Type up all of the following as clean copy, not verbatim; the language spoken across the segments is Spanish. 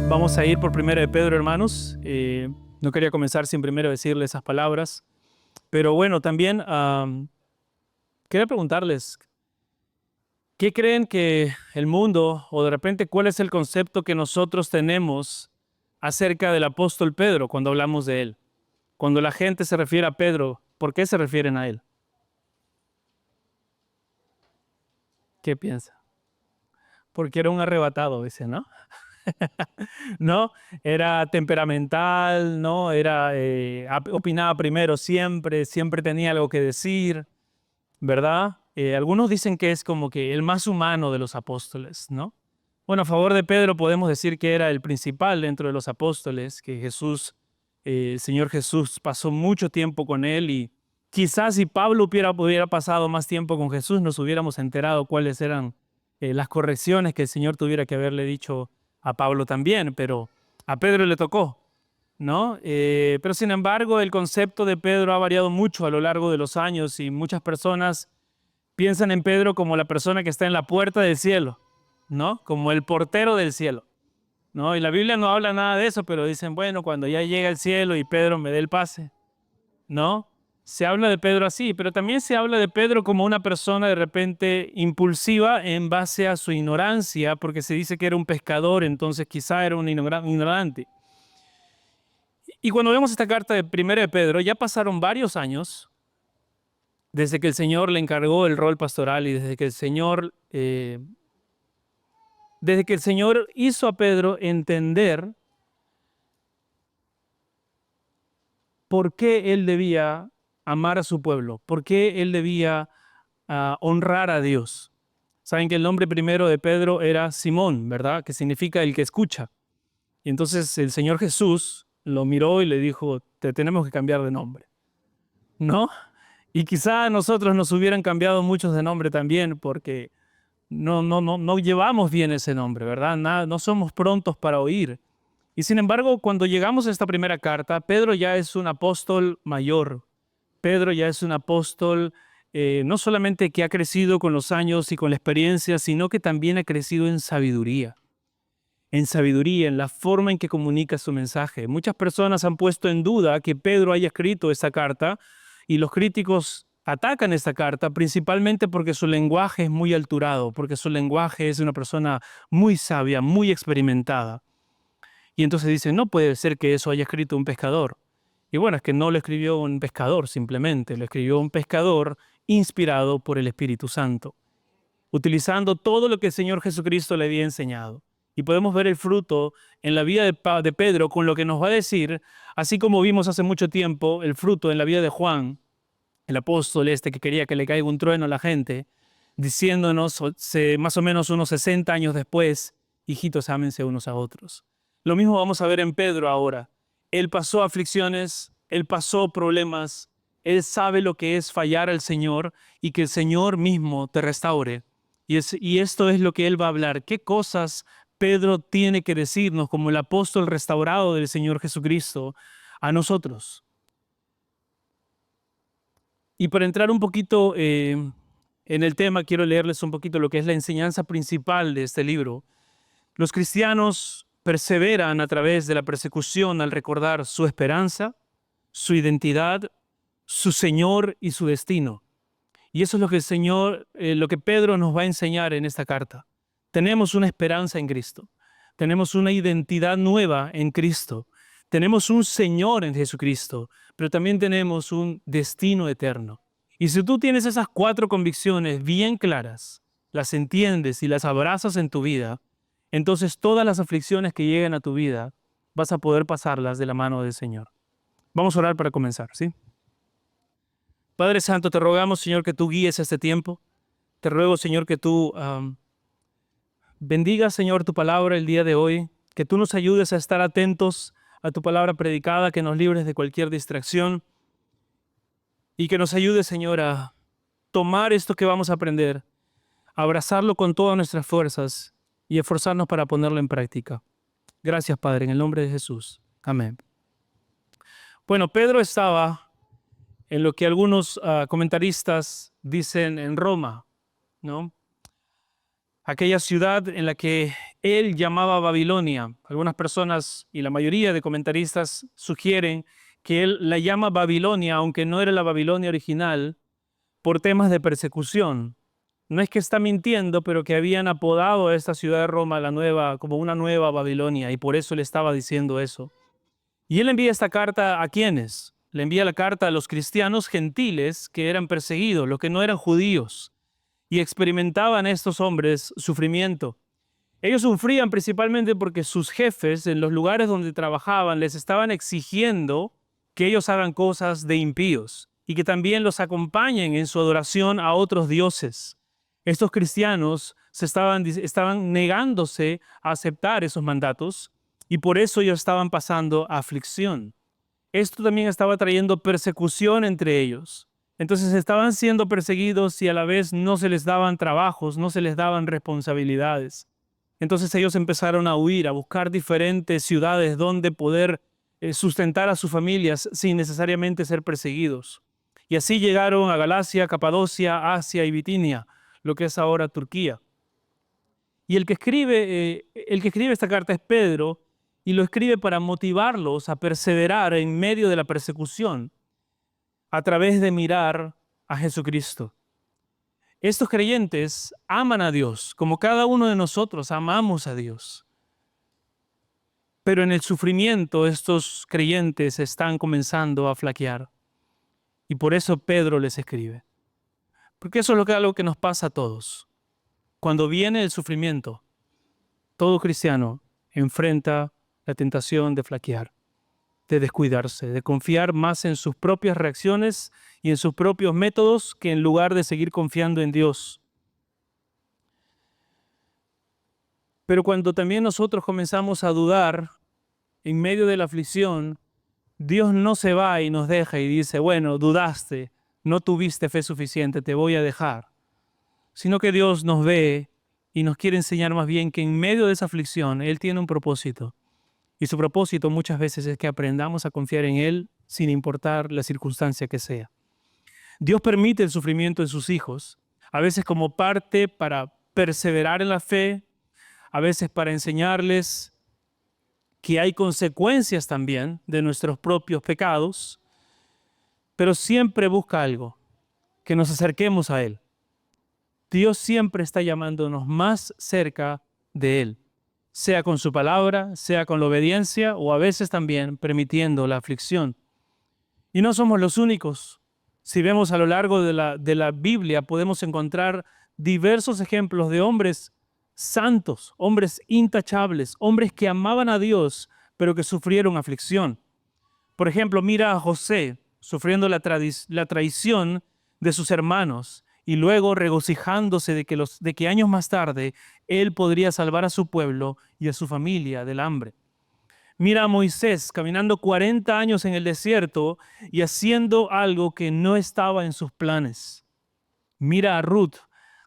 Vamos a ir por Primera de Pedro, hermanos. No quería comenzar sin primero decirle esas palabras. Pero bueno, también quería preguntarles, ¿qué creen que el mundo, o de repente, cuál es el concepto que nosotros tenemos acerca del apóstol Pedro cuando hablamos de él? Cuando la gente se refiere a Pedro, ¿por qué se refieren a él? ¿Qué piensa? Porque era un arrebatado, dice, ¿no? ¿No? Era temperamental, ¿no? Opinaba primero siempre, siempre tenía algo que decir, ¿verdad? Algunos dicen que es como que el más humano de los apóstoles, ¿no? Bueno, a favor de Pedro podemos decir que era el principal dentro de los apóstoles, que el Señor Jesús pasó mucho tiempo con él y quizás si Pablo hubiera pasado más tiempo con Jesús, nos hubiéramos enterado cuáles eran las correcciones que el Señor tuviera que haberle dicho a Pablo también, pero a Pedro le tocó, ¿no? Pero sin embargo, el concepto de Pedro ha variado mucho a lo largo de los años y muchas personas piensan en Pedro como la persona que está en la puerta del cielo, ¿no? Como el portero del cielo, ¿no? Y la Biblia no habla nada de eso, pero dicen, bueno, cuando ya llega al cielo y Pedro me dé el pase, ¿no? Se habla de Pedro así, pero también se habla de Pedro como una persona de repente impulsiva en base a su ignorancia, porque se dice que era un pescador, entonces quizá era un ignorante. Y cuando vemos esta carta de Primera de Pedro, ya pasaron varios años desde que el Señor le encargó el rol pastoral y desde que el Señor hizo a Pedro entender por qué él debía amar a su pueblo, por qué él debía honrar a Dios. Saben que el nombre primero de Pedro era Simón, ¿verdad? Que significa el que escucha. Y entonces el Señor Jesús lo miró y le dijo, te tenemos que cambiar de nombre, ¿no? Y quizá a nosotros nos hubieran cambiado muchos de nombre también porque no llevamos bien ese nombre, ¿verdad? No somos prontos para oír. Y sin embargo, cuando llegamos a esta primera carta, Pedro ya es un apóstol mayor. Pedro ya es un apóstol no solamente que ha crecido con los años y con la experiencia, sino que también ha crecido en la forma en que comunica su mensaje. Muchas personas han puesto en duda que Pedro haya escrito esta carta y los críticos atacan esta carta principalmente porque su lenguaje es muy alturado, porque su lenguaje es de una persona muy sabia, muy experimentada. Y entonces dicen, no puede ser que eso haya escrito un pescador. Y bueno, es que no lo escribió un pescador simplemente, lo escribió un pescador inspirado por el Espíritu Santo, utilizando todo lo que el Señor Jesucristo le había enseñado. Y podemos ver el fruto en la vida de Pedro con lo que nos va a decir, así como vimos hace mucho tiempo el fruto en la vida de Juan, el apóstol este que quería que le caiga un trueno a la gente, diciéndonos más o menos unos 60 años después, hijitos, ámense unos a otros. Lo mismo vamos a ver en Pedro ahora. Él pasó aflicciones, él pasó problemas, él sabe lo que es fallar al Señor y que el Señor mismo te restaure. Y esto es lo que él va a hablar. ¿Qué cosas Pedro tiene que decirnos como el apóstol restaurado del Señor Jesucristo a nosotros? Y para entrar un poquito en el tema, quiero leerles un poquito lo que es la enseñanza principal de este libro. Los cristianos perseveran a través de la persecución al recordar su esperanza, su identidad, su Señor y su destino. Y eso es lo que Pedro nos va a enseñar en esta carta. Tenemos una esperanza en Cristo. Tenemos una identidad nueva en Cristo. Tenemos un Señor en Jesucristo, pero también tenemos un destino eterno. Y si tú tienes esas 4 convicciones bien claras, las entiendes y las abrazas en tu vida, entonces todas las aflicciones que lleguen a tu vida vas a poder pasarlas de la mano del Señor. Vamos a orar para comenzar, ¿sí? Padre Santo, te rogamos, Señor, que tú guíes este tiempo. Te ruego, Señor, que tú bendigas, Señor, tu palabra el día de hoy, que tú nos ayudes a estar atentos a tu palabra predicada, que nos libres de cualquier distracción y que nos ayudes, Señor, a tomar esto que vamos a aprender, a abrazarlo con todas nuestras fuerzas y esforzarnos para ponerlo en práctica. Gracias, Padre, en el nombre de Jesús. Amén. Bueno, Pedro estaba en lo que algunos comentaristas dicen en Roma, ¿no? Aquella ciudad en la que él llamaba Babilonia. Algunas personas y la mayoría de comentaristas sugieren que él la llama Babilonia, aunque no era la Babilonia original, por temas de persecución. No es que está mintiendo, pero que habían apodado a esta ciudad de Roma la nueva, como una nueva Babilonia, y por eso le estaba diciendo eso. Y él envía esta carta ¿a quiénes? Le envía la carta a los cristianos gentiles que eran perseguidos, los que no eran judíos, y experimentaban estos hombres sufrimiento. Ellos sufrían principalmente porque sus jefes en los lugares donde trabajaban les estaban exigiendo que ellos hagan cosas de impíos y que también los acompañen en su adoración a otros dioses. Estos cristianos estaban negándose a aceptar esos mandatos y por eso ellos estaban pasando aflicción. Esto también estaba trayendo persecución entre ellos. Entonces estaban siendo perseguidos y a la vez no se les daban trabajos, no se les daban responsabilidades. Entonces ellos empezaron a huir, a buscar diferentes ciudades donde poder sustentar a sus familias sin necesariamente ser perseguidos. Y así llegaron a Galacia, Capadocia, Asia y Bitinia, lo que es ahora Turquía. Y el que escribe esta carta es Pedro, y lo escribe para motivarlos a perseverar en medio de la persecución a través de mirar a Jesucristo. Estos creyentes aman a Dios, como cada uno de nosotros amamos a Dios. Pero en el sufrimiento estos creyentes están comenzando a flaquear. Y por eso Pedro les escribe. Porque eso es algo que nos pasa a todos. Cuando viene el sufrimiento, todo cristiano enfrenta la tentación de flaquear, de descuidarse, de confiar más en sus propias reacciones y en sus propios métodos que en lugar de seguir confiando en Dios. Pero cuando también nosotros comenzamos a dudar en medio de la aflicción, Dios no se va y nos deja y dice, bueno, dudaste, no tuviste fe suficiente, te voy a dejar. Sino que Dios nos ve y nos quiere enseñar más bien que en medio de esa aflicción Él tiene un propósito. Y su propósito muchas veces es que aprendamos a confiar en Él sin importar la circunstancia que sea. Dios permite el sufrimiento en sus hijos, a veces como parte para perseverar en la fe, a veces para enseñarles que hay consecuencias también de nuestros propios pecados, pero siempre busca algo, que nos acerquemos a Él. Dios siempre está llamándonos más cerca de Él, sea con su palabra, sea con la obediencia o a veces también permitiendo la aflicción. Y no somos los únicos. Si vemos a lo largo de la Biblia, podemos encontrar diversos ejemplos de hombres santos, hombres intachables, hombres que amaban a Dios, pero que sufrieron aflicción. Por ejemplo, mira a José sufriendo la traición de sus hermanos y luego regocijándose de que años más tarde él podría salvar a su pueblo y a su familia del hambre. Mira a Moisés caminando 40 años en el desierto y haciendo algo que no estaba en sus planes. Mira a Ruth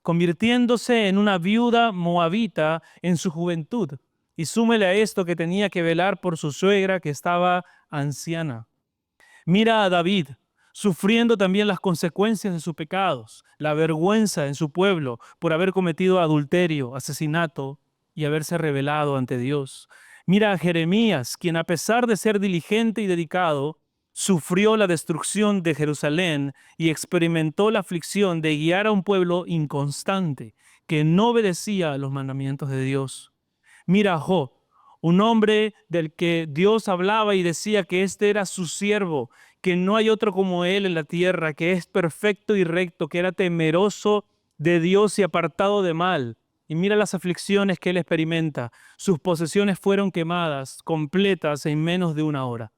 convirtiéndose en una viuda moabita en su juventud. Y súmele a esto que tenía que velar por su suegra que estaba anciana. Mira a David sufriendo también las consecuencias de sus pecados, la vergüenza en su pueblo por haber cometido adulterio, asesinato y haberse rebelado ante Dios. Mira a Jeremías, quien a pesar de ser diligente y dedicado, sufrió la destrucción de Jerusalén y experimentó la aflicción de guiar a un pueblo inconstante que no obedecía a los mandamientos de Dios. Mira a Job, un hombre del que Dios hablaba y decía que este era su siervo, que no hay otro como él en la tierra, que es perfecto y recto, que era temeroso de Dios y apartado de mal. Y mira las aflicciones que él experimenta. Sus posesiones fueron quemadas, completas en menos de una hora.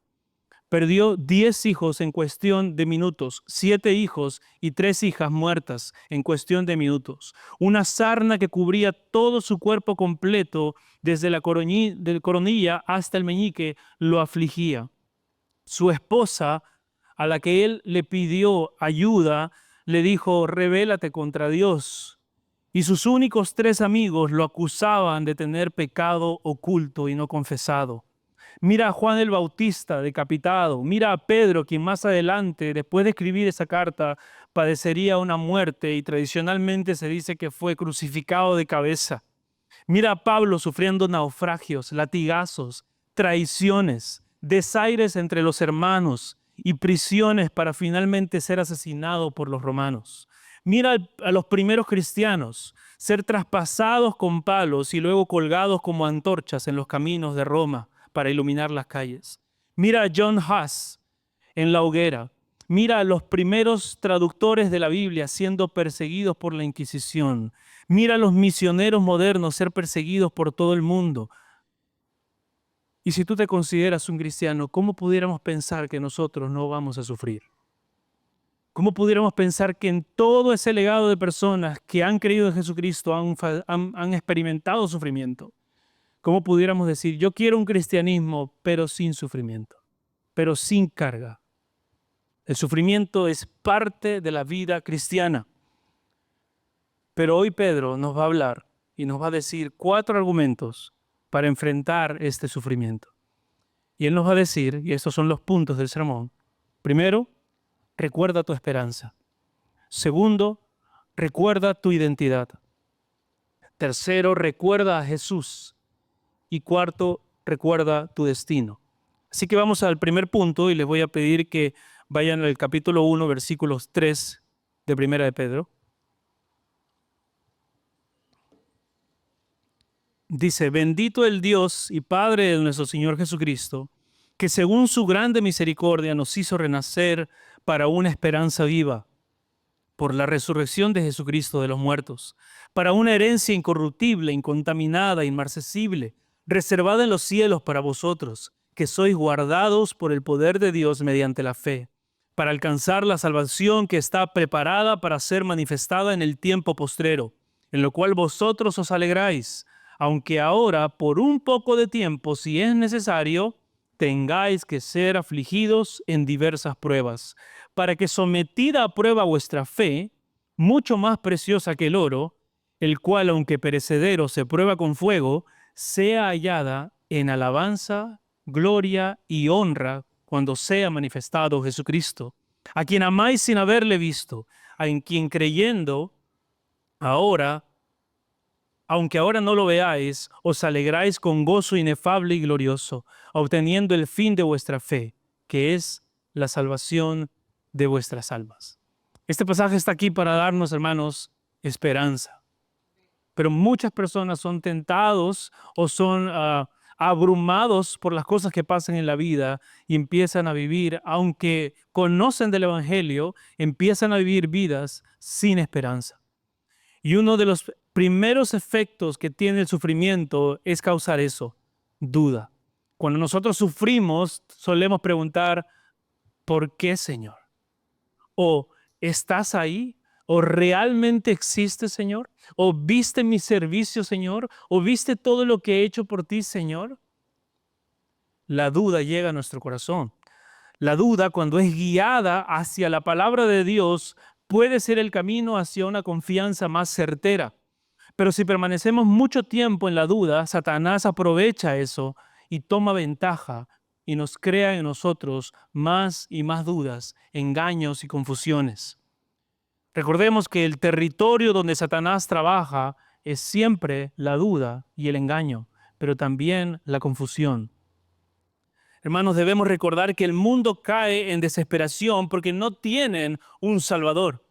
Perdió 10 hijos en cuestión de minutos, 7 hijos y 3 hijas muertas en cuestión de minutos. Una sarna que cubría todo su cuerpo completo, desde la coronilla hasta el meñique, lo afligía. Su esposa, a la que él le pidió ayuda, le dijo, rebélate contra Dios. Y sus únicos 3 amigos lo acusaban de tener pecado oculto y no confesado. Mira a Juan el Bautista decapitado. Mira a Pedro, quien más adelante, después de escribir esa carta, padecería una muerte y tradicionalmente se dice que fue crucificado de cabeza. Mira a Pablo sufriendo naufragios, latigazos, traiciones, desaires entre los hermanos y prisiones para finalmente ser asesinado por los romanos. Mira a los primeros cristianos ser traspasados con palos y luego colgados como antorchas en los caminos de Roma para iluminar las calles. Mira a John Huss en la hoguera. Mira a los primeros traductores de la Biblia siendo perseguidos por la Inquisición. Mira a los misioneros modernos ser perseguidos por todo el mundo. Y si tú te consideras un cristiano, ¿cómo pudiéramos pensar que nosotros no vamos a sufrir? ¿Cómo pudiéramos pensar que en todo ese legado de personas que han creído en Jesucristo han experimentado sufrimiento? ¿Cómo pudiéramos decir, yo quiero un cristianismo, pero sin sufrimiento, pero sin carga? El sufrimiento es parte de la vida cristiana. Pero hoy Pedro nos va a hablar y nos va a decir 4 argumentos para enfrentar este sufrimiento. Y él nos va a decir, y estos son los puntos del sermón, primero, recuerda tu esperanza. Segundo, recuerda tu identidad. Tercero, recuerda a Jesús. Y cuarto, recuerda tu destino. Así que vamos al primer punto y les voy a pedir que vayan al capítulo 1, versículos 3 de Primera de Pedro. Dice, bendito el Dios y Padre de nuestro Señor Jesucristo, que según su grande misericordia nos hizo renacer para una esperanza viva, por la resurrección de Jesucristo de los muertos, para una herencia incorruptible, incontaminada, inmarcesible, reservada en los cielos para vosotros, que sois guardados por el poder de Dios mediante la fe, para alcanzar la salvación que está preparada para ser manifestada en el tiempo postrero, en lo cual vosotros os alegráis, aunque ahora, por un poco de tiempo, si es necesario, tengáis que ser afligidos en diversas pruebas, para que sometida a prueba vuestra fe, mucho más preciosa que el oro, el cual, aunque perecedero, se prueba con fuego, sea hallada en alabanza, gloria y honra cuando sea manifestado Jesucristo, a quien amáis sin haberle visto, en quien creyendo ahora, aunque ahora no lo veáis, os alegráis con gozo inefable y glorioso, obteniendo el fin de vuestra fe, que es la salvación de vuestras almas. Este pasaje está aquí para darnos, hermanos, esperanza. Pero muchas personas son tentados o son abrumados por las cosas que pasan en la vida y empiezan a vivir, aunque conocen del Evangelio, empiezan a vivir vidas sin esperanza. Y uno de los primeros efectos que tiene el sufrimiento es causar eso, duda. Cuando nosotros sufrimos, solemos preguntar, ¿por qué, Señor? ¿O estás ahí? ¿O realmente existe, Señor? ¿O viste mi servicio, Señor? ¿O viste todo lo que he hecho por ti, Señor? La duda llega a nuestro corazón. La duda, cuando es guiada hacia la palabra de Dios, puede ser el camino hacia una confianza más certera. Pero si permanecemos mucho tiempo en la duda, Satanás aprovecha eso y toma ventaja y nos crea en nosotros más y más dudas, engaños y confusiones. Recordemos que el territorio donde Satanás trabaja es siempre la duda y el engaño, pero también la confusión. Hermanos, debemos recordar que el mundo cae en desesperación porque no tienen un Salvador.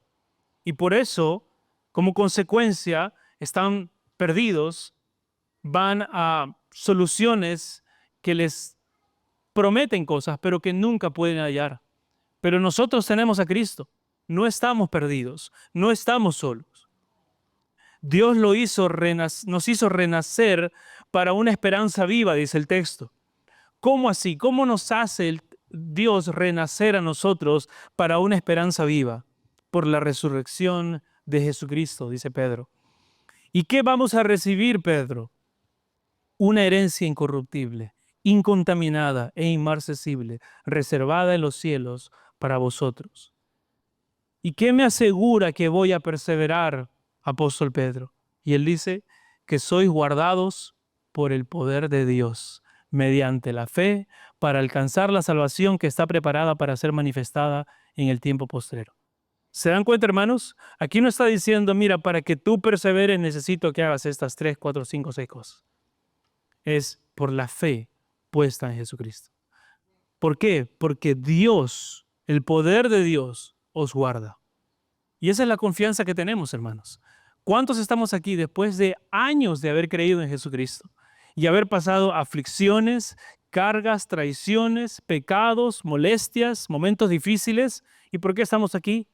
Y por eso, como consecuencia, están perdidos, van a soluciones que les prometen cosas, pero que nunca pueden hallar. Pero nosotros tenemos a Cristo. No estamos perdidos, no estamos solos. Dios nos hizo renacer para una esperanza viva, dice el texto. ¿Cómo así? ¿Cómo nos hace Dios renacer a nosotros para una esperanza viva? Por la resurrección de Jesucristo, dice Pedro. ¿Y qué vamos a recibir, Pedro? Una herencia incorruptible, incontaminada e inmarcesible, reservada en los cielos para vosotros. ¿Y qué me asegura que voy a perseverar, apóstol Pedro? Y él dice que sois guardados por el poder de Dios, mediante la fe, para alcanzar la salvación que está preparada para ser manifestada en el tiempo postrero. ¿Se dan cuenta, hermanos? Aquí no está diciendo, mira, para que tú perseveres necesito que hagas estas 3, 4, 5, 6 cosas. Es por la fe puesta en Jesucristo. ¿Por qué? Porque Dios, el poder de Dios, os guarda. Y esa es la confianza que tenemos, hermanos. ¿Cuántos estamos aquí después de años de haber creído en Jesucristo y haber pasado aflicciones, cargas, traiciones, pecados, molestias, momentos difíciles? ¿Y por qué estamos aquí?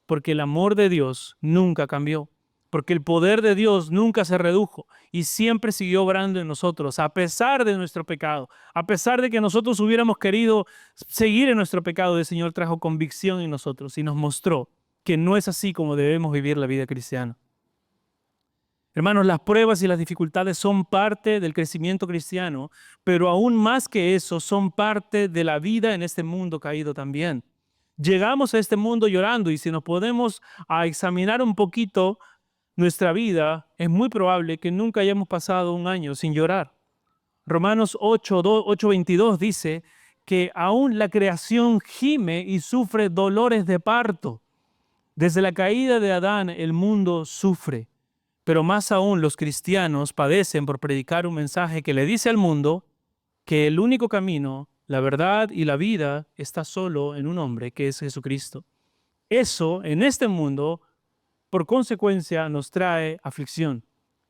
Porque el amor de Dios nunca cambió, porque el poder de Dios nunca se redujo y siempre siguió obrando en nosotros, a pesar de nuestro pecado, a pesar de que nosotros hubiéramos querido seguir en nuestro pecado. El Señor trajo convicción en nosotros y nos mostró que no es así como debemos vivir la vida cristiana. Hermanos, las pruebas y las dificultades son parte del crecimiento cristiano, pero aún más que eso, son parte de la vida en este mundo caído también. Llegamos a este mundo llorando, y si nos podemos examinar un poquito nuestra vida, es muy probable que nunca hayamos pasado un año sin llorar. Romanos 8:22 dice que aún la creación gime y sufre dolores de parto. Desde la caída de Adán, el mundo sufre, pero más aún los cristianos padecen por predicar un mensaje que le dice al mundo que el único camino, la verdad y la vida está solo en un hombre, que es Jesucristo. Eso, en este mundo, por consecuencia, nos trae aflicción,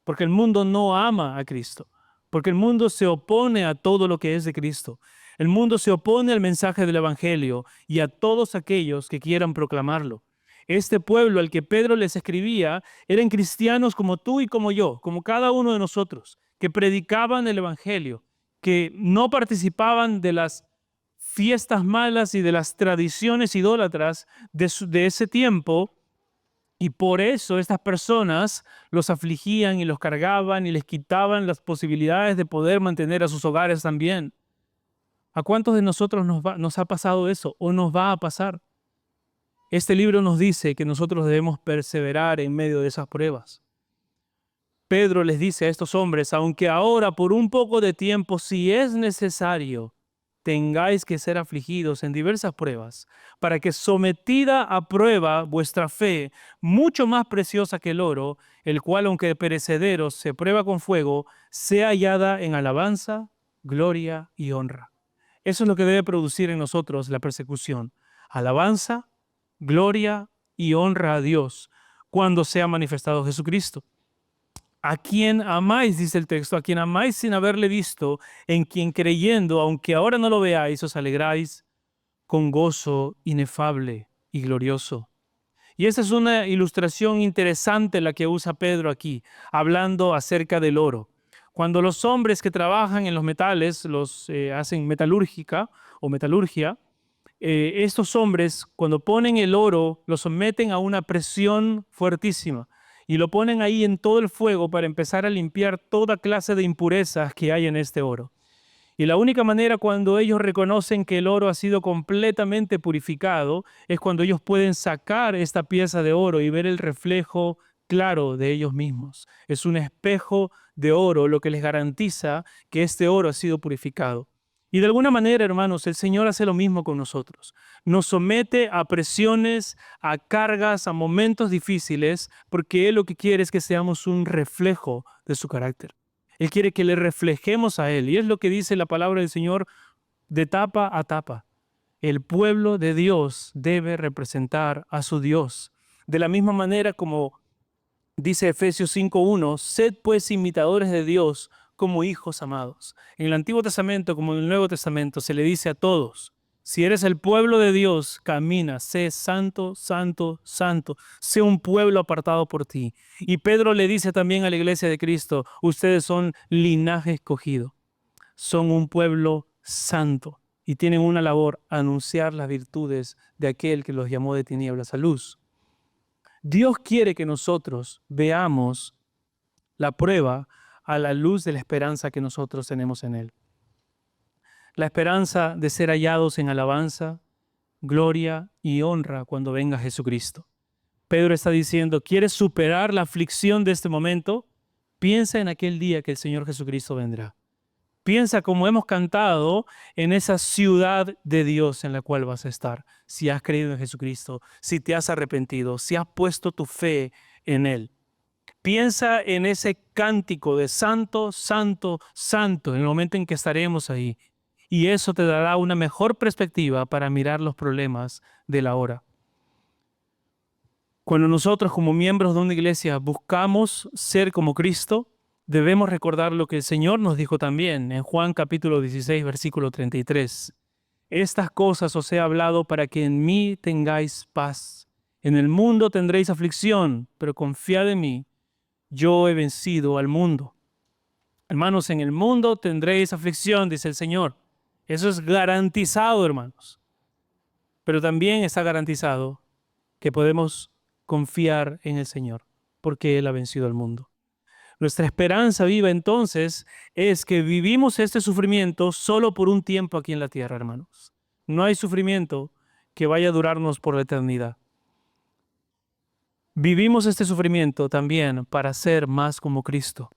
porque el mundo no ama a Cristo, porque el mundo se opone a todo lo que es de Cristo. El mundo se opone al mensaje del Evangelio y a todos aquellos que quieran proclamarlo. Este pueblo al que Pedro les escribía eran cristianos como tú y como yo, como cada uno de nosotros, que predicaban el Evangelio, que no participaban de las fiestas malas y de las tradiciones idólatras de ese tiempo, y por eso estas personas los afligían y los cargaban y les quitaban las posibilidades de poder mantener a sus hogares también. ¿A cuántos de nosotros nos ha pasado eso o nos va a pasar? Este libro nos dice que nosotros debemos perseverar en medio de esas pruebas. Pedro les dice a estos hombres, aunque ahora por un poco de tiempo, si es necesario, tengáis que ser afligidos en diversas pruebas, para que sometida a prueba vuestra fe, mucho más preciosa que el oro, el cual aunque perecedero se prueba con fuego, sea hallada en alabanza, gloria y honra. Eso es lo que debe producir en nosotros la persecución. Alabanza, gloria y honra a Dios cuando sea manifestado Jesucristo. A quien amáis, dice el texto, a quien amáis sin haberle visto, en quien creyendo, aunque ahora no lo veáis, os alegráis con gozo inefable y glorioso. Y esta es una ilustración interesante la que usa Pedro aquí, hablando acerca del oro. Cuando los hombres que trabajan en los metales, los hacen metalúrgica o metalurgia, estos hombres, cuando ponen el oro, lo someten a una presión fuertísima y lo ponen ahí en todo el fuego para empezar a limpiar toda clase de impurezas que hay en este oro. Y la única manera cuando ellos reconocen que el oro ha sido completamente purificado es cuando ellos pueden sacar esta pieza de oro y ver el reflejo claro de ellos mismos. Es un espejo de oro lo que les garantiza que este oro ha sido purificado. Y de alguna manera, hermanos, el Señor hace lo mismo con nosotros. Nos somete a presiones, a cargas, a momentos difíciles, porque Él lo que quiere es que seamos un reflejo de su carácter. Él quiere que le reflejemos a Él. Y es lo que dice la palabra del Señor de tapa a tapa. El pueblo de Dios debe representar a su Dios. De la misma manera como dice Efesios 5:1, sed pues imitadores de Dios como hijos amados. En el Antiguo Testamento como en el Nuevo Testamento se le dice a todos, si eres el pueblo de Dios, camina, sé santo, santo, santo, sé un pueblo apartado por ti. Y Pedro le dice también a la iglesia de Cristo, ustedes son linaje escogido, son un pueblo santo y tienen una labor, anunciar las virtudes de aquel que los llamó de tinieblas a luz. Dios quiere que nosotros veamos la prueba a la luz de la esperanza que nosotros tenemos en Él. La esperanza de ser hallados en alabanza, gloria y honra cuando venga Jesucristo. Pedro está diciendo, ¿quieres superar la aflicción de este momento? Piensa en aquel día que el Señor Jesucristo vendrá. Piensa como hemos cantado en esa ciudad de Dios en la cual vas a estar. Si has creído en Jesucristo, si te has arrepentido, si has puesto tu fe en Él. Piensa en ese cántico de santo, santo, santo, en el momento en que estaremos ahí. Y eso te dará una mejor perspectiva para mirar los problemas de la hora. Cuando nosotros como miembros de una iglesia buscamos ser como Cristo, debemos recordar lo que el Señor nos dijo también en Juan capítulo 16, versículo 33. Estas cosas os he hablado para que en mí tengáis paz. En el mundo tendréis aflicción, pero confiad en mí. Yo he vencido al mundo. Hermanos, en el mundo tendréis aflicción, dice el Señor. Eso es garantizado, hermanos. Pero también está garantizado que podemos confiar en el Señor, porque Él ha vencido al mundo. Nuestra esperanza viva entonces es que vivimos este sufrimiento solo por un tiempo aquí en la tierra, hermanos. No hay sufrimiento que vaya a durarnos por la eternidad. Vivimos este sufrimiento también para ser más como Cristo.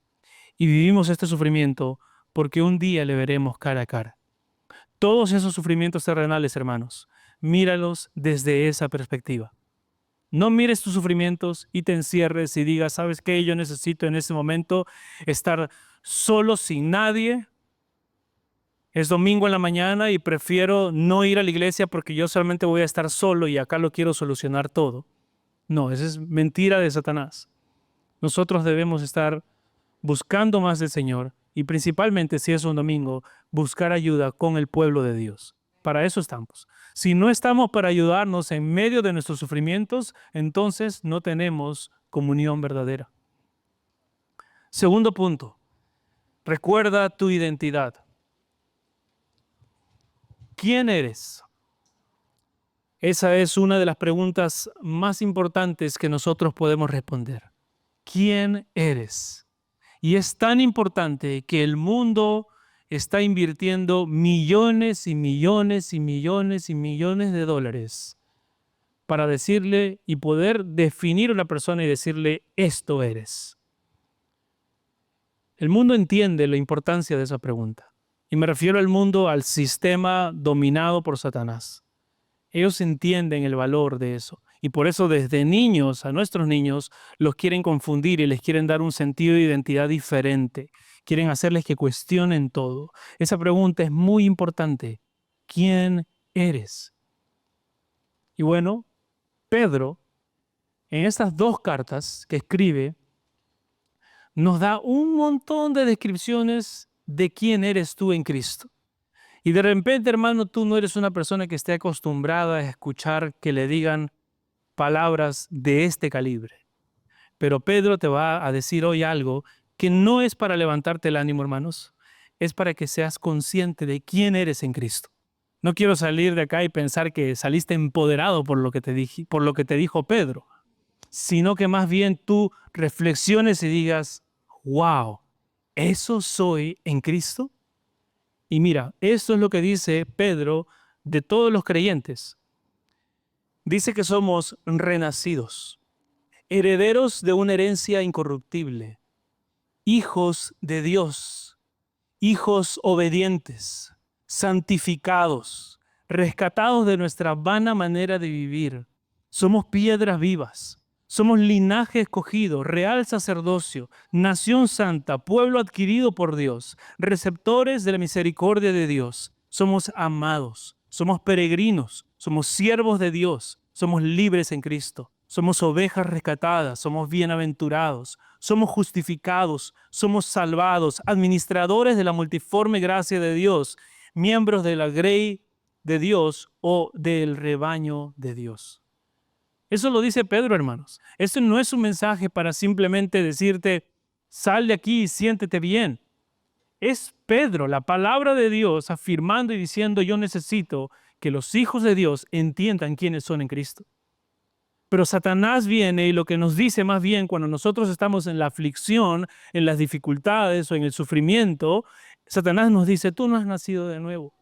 Y vivimos este sufrimiento porque un día le veremos cara a cara. Todos esos sufrimientos terrenales, hermanos, míralos desde esa perspectiva. No mires tus sufrimientos y te encierres y digas, ¿sabes qué? Yo necesito en ese momento estar solo, sin nadie. Es domingo en la mañana y prefiero no ir a la iglesia porque yo solamente voy a estar solo y acá lo quiero solucionar todo. No, esa es mentira de Satanás. Nosotros debemos estar buscando más del Señor y principalmente, si es un domingo, buscar ayuda con el pueblo de Dios. Para eso estamos. Si no estamos para ayudarnos en medio de nuestros sufrimientos, entonces no tenemos comunión verdadera. Segundo punto, recuerda tu identidad. ¿Quién eres? Esa es una de las preguntas más importantes que nosotros podemos responder. ¿Quién eres? Y es tan importante que el mundo está invirtiendo millones y millones y millones y millones de dólares para decirle y poder definir a una persona y decirle, esto eres. El mundo entiende la importancia de esa pregunta. Y me refiero al mundo, al sistema dominado por Satanás. Ellos entienden el valor de eso. Y por eso desde niños a nuestros niños los quieren confundir y les quieren dar un sentido de identidad diferente. Quieren hacerles que cuestionen todo. Esa pregunta es muy importante. ¿Quién eres? Y bueno, Pedro, en estas dos cartas que escribe, nos da un montón de descripciones de quién eres tú en Cristo. Y de repente, hermano, tú no eres una persona que esté acostumbrada a escuchar que le digan palabras de este calibre. Pero Pedro te va a decir hoy algo que no es para levantarte el ánimo, hermanos. Es para que seas consciente de quién eres en Cristo. No quiero salir de acá y pensar que saliste empoderado por lo que te dijo Pedro, sino que más bien tú reflexiones y digas, wow, ¿eso soy en Cristo? Y mira, esto es lo que dice Pedro de todos los creyentes. Dice que somos renacidos, herederos de una herencia incorruptible, hijos de Dios, hijos obedientes, santificados, rescatados de nuestra vana manera de vivir. Somos piedras vivas, somos linaje escogido, real sacerdocio, nación santa, pueblo adquirido por Dios, receptores de la misericordia de Dios. Somos amados, somos peregrinos, somos siervos de Dios, somos libres en Cristo. Somos ovejas rescatadas, somos bienaventurados, somos justificados, somos salvados, administradores de la multiforme gracia de Dios, miembros de la grey de Dios o del rebaño de Dios. Eso lo dice Pedro, hermanos. Esto no es un mensaje para simplemente decirte, sal de aquí y siéntete bien. Es Pedro, la palabra de Dios, afirmando y diciendo, yo necesito que los hijos de Dios entiendan quiénes son en Cristo. Pero Satanás viene y lo que nos dice más bien cuando nosotros estamos en la aflicción, en las dificultades o en el sufrimiento, Satanás nos dice, tú no has nacido de nuevo.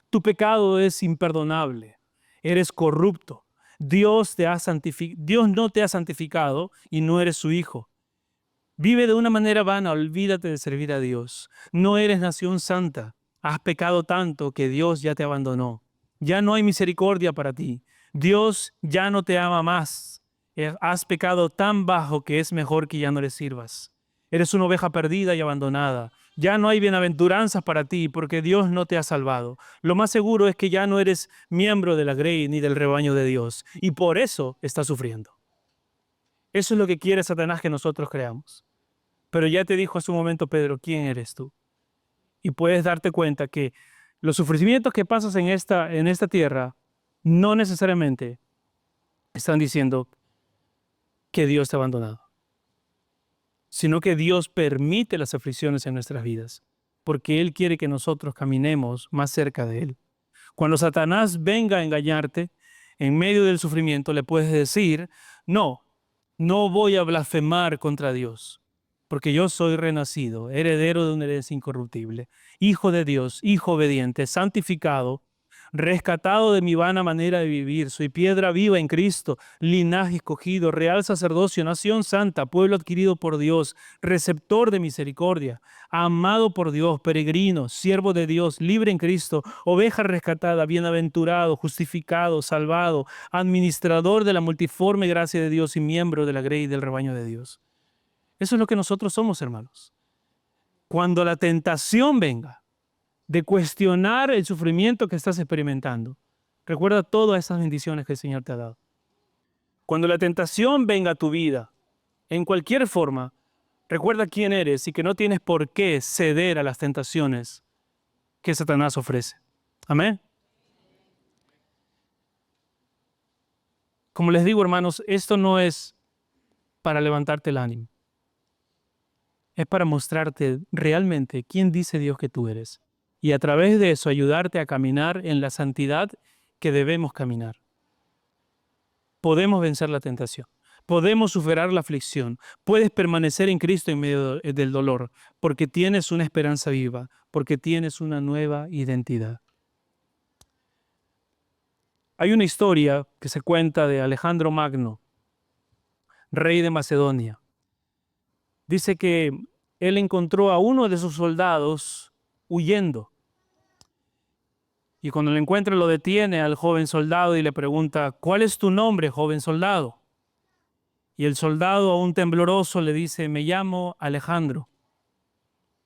Tu pecado es imperdonable, eres corrupto. Dios no te ha santificado y no eres su hijo. Vive de una manera vana, olvídate de servir a Dios. No eres nación santa. Has pecado tanto que Dios ya te abandonó. Ya no hay misericordia para ti. Dios ya no te ama más. Has pecado tan bajo que es mejor que ya no le sirvas. Eres una oveja perdida y abandonada. Ya no hay bienaventuranzas para ti porque Dios no te ha salvado. Lo más seguro es que ya no eres miembro de la grey ni del rebaño de Dios. Y por eso estás sufriendo. Eso es lo que quiere Satanás que nosotros creamos. Pero ya te dijo hace un momento Pedro, ¿quién eres tú? Y puedes darte cuenta que los sufrimientos que pasas en esta tierra no necesariamente están diciendo que Dios te ha abandonado, sino que Dios permite las aflicciones en nuestras vidas, porque Él quiere que nosotros caminemos más cerca de Él. Cuando Satanás venga a engañarte, en medio del sufrimiento le puedes decir, no voy a blasfemar contra Dios, porque yo soy renacido, heredero de una herencia incorruptible, hijo de Dios, hijo obediente, santificado, rescatado de mi vana manera de vivir. Soy piedra viva en Cristo, linaje escogido, real sacerdocio, nación santa, pueblo adquirido por Dios, receptor de misericordia, amado por Dios, peregrino, siervo de Dios, libre en Cristo, oveja rescatada, bienaventurado, justificado, salvado, administrador de la multiforme gracia de Dios y miembro de la grey del rebaño de Dios. Eso es lo que nosotros somos, hermanos. Cuando la tentación venga de cuestionar el sufrimiento que estás experimentando, recuerda todas esas bendiciones que el Señor te ha dado. Cuando la tentación venga a tu vida, en cualquier forma, recuerda quién eres y que no tienes por qué ceder a las tentaciones que Satanás ofrece. Amén. Como les digo, hermanos, esto no es para levantarte el ánimo. Es para mostrarte realmente quién dice Dios que tú eres. Y a través de eso ayudarte a caminar en la santidad que debemos caminar. Podemos vencer la tentación. Podemos superar la aflicción. Puedes permanecer en Cristo en medio del dolor, porque tienes una esperanza viva, porque tienes una nueva identidad. Hay una historia que se cuenta de Alejandro Magno, rey de Macedonia. Dice que él encontró a uno de sus soldados huyendo. Y cuando lo encuentra lo detiene al joven soldado y le pregunta, ¿cuál es tu nombre, joven soldado? Y el soldado, aún tembloroso, le dice, me llamo Alejandro.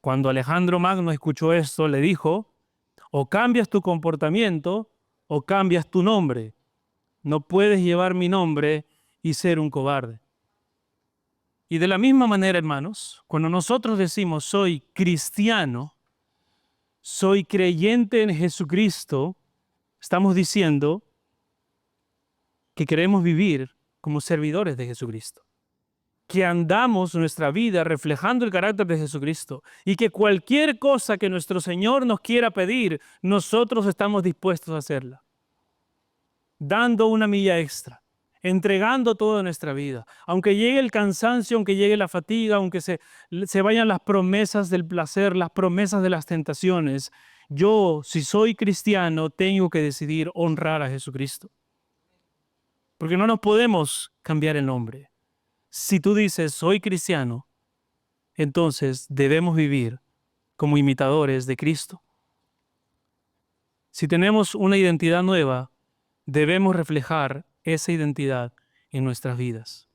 Cuando Alejandro Magno escuchó esto, le dijo, o cambias tu comportamiento o cambias tu nombre. No puedes llevar mi nombre y ser un cobarde. Y de la misma manera, hermanos, cuando nosotros decimos soy cristiano, soy creyente en Jesucristo, estamos diciendo que queremos vivir como servidores de Jesucristo, que andamos nuestra vida reflejando el carácter de Jesucristo y que cualquier cosa que nuestro Señor nos quiera pedir, nosotros estamos dispuestos a hacerla, dando una milla extra, entregando toda nuestra vida. Aunque llegue el cansancio, aunque llegue la fatiga, aunque se vayan las promesas del placer, las promesas de las tentaciones, yo, si soy cristiano, tengo que decidir honrar a Jesucristo. Porque no nos podemos cambiar el nombre. Si tú dices, soy cristiano, entonces debemos vivir como imitadores de Cristo. Si tenemos una identidad nueva, debemos reflejar esa identidad en nuestras vidas.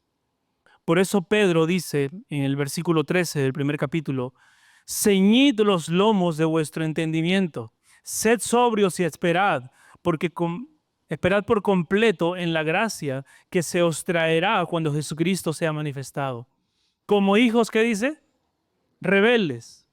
Por eso Pedro dice en el versículo 13 del primer capítulo, ceñid los lomos de vuestro entendimiento, sed sobrios y esperad, porque esperad por completo en la gracia que se os traerá cuando Jesucristo sea manifestado. Como hijos, ¿qué dice? Rebeldes.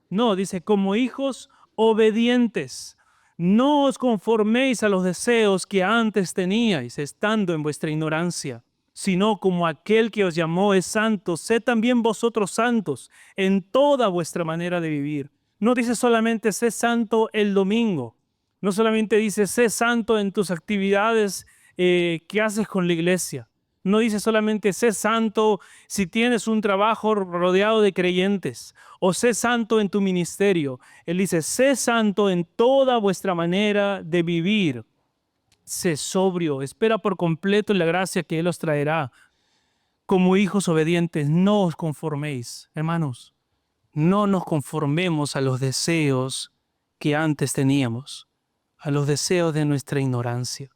No, dice, como hijos obedientes. No os conforméis a los deseos que antes teníais, estando en vuestra ignorancia, sino como aquel que os llamó es santo, sed también vosotros santos en toda vuestra manera de vivir. No dice solamente sé santo el domingo. No solamente dice sé santo en tus actividades que haces con la iglesia. No dice solamente sé santo si tienes un trabajo rodeado de creyentes o sé santo en tu ministerio. Él dice sé santo en toda vuestra manera de vivir. Sé sobrio, espera por completo en la gracia que Él os traerá. como hijos obedientes, no os conforméis, hermanos, no nos conformemos a los deseos que antes teníamos, a los deseos de nuestra ignorancia.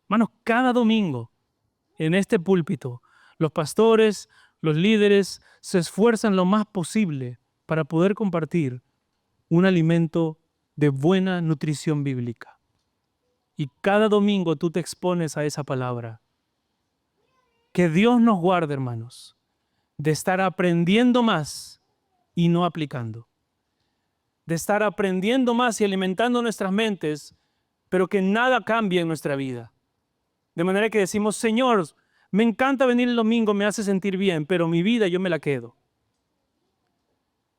Hermanos, cada domingo en este púlpito, los pastores, los líderes se esfuerzan lo más posible para poder compartir un alimento de buena nutrición bíblica. Y cada domingo tú te expones a esa palabra. Que Dios nos guarde, hermanos, de estar aprendiendo más y no aplicando. De estar aprendiendo más y alimentando nuestras mentes, pero que nada cambie en nuestra vida. De manera que decimos, Señor, me encanta venir el domingo, me hace sentir bien, pero mi vida yo me la quedo.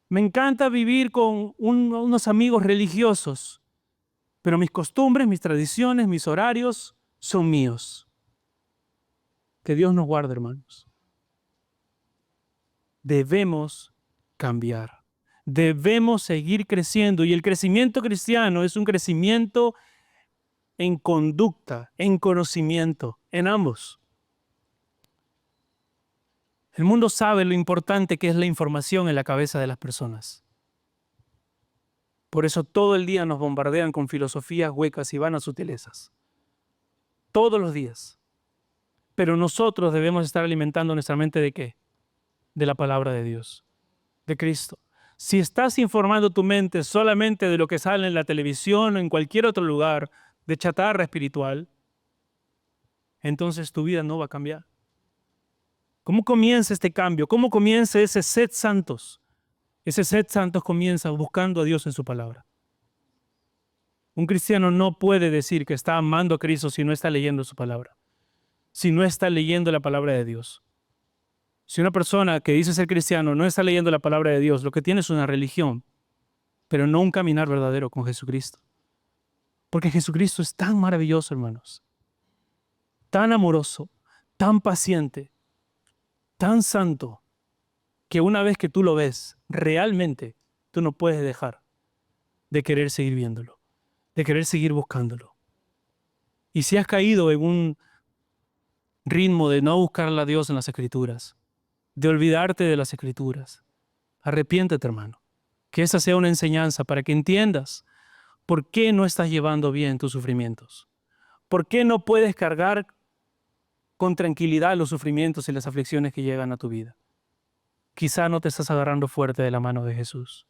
Me encanta vivir con unos amigos religiosos, pero mis costumbres, mis tradiciones, mis horarios son míos. Que Dios nos guarde, hermanos. Debemos cambiar. Debemos seguir creciendo. Y el crecimiento cristiano es un crecimiento en conducta, en conocimiento, en ambos. El mundo sabe lo importante que es la información en la cabeza de las personas. Por eso todo el día nos bombardean con filosofías huecas y vanas sutilezas. Todos los días. Pero nosotros debemos estar alimentando nuestra mente ¿de qué? De la palabra de Dios, de Cristo. Si estás informando tu mente solamente de lo que sale en la televisión o en cualquier otro lugar, de chatarra espiritual, entonces tu vida no va a cambiar. ¿Cómo comienza este cambio? ¿Cómo comienza ese sed santos? Ese sed santos comienza buscando a Dios en su palabra. Un cristiano no puede decir que está amando a Cristo si no está leyendo su palabra, si no está leyendo la palabra de Dios. Si una persona que dice ser cristiano no está leyendo la palabra de Dios, lo que tiene es una religión, pero no un caminar verdadero con Jesucristo. Porque Jesucristo es tan maravilloso, hermanos, tan amoroso, tan paciente, tan santo, que una vez que tú lo ves, realmente tú no puedes dejar de querer seguir viéndolo, de querer seguir buscándolo. Y si has caído en un ritmo de no buscar a Dios en las Escrituras, de olvidarte de las Escrituras, arrepiéntete, hermano. Que esa sea una enseñanza para que entiendas por qué no estás llevando bien tus sufrimientos. ¿Por qué no puedes cargar con tranquilidad los sufrimientos y las aflicciones que llegan a tu vida? Quizá no te estás agarrando fuerte de la mano de Jesús,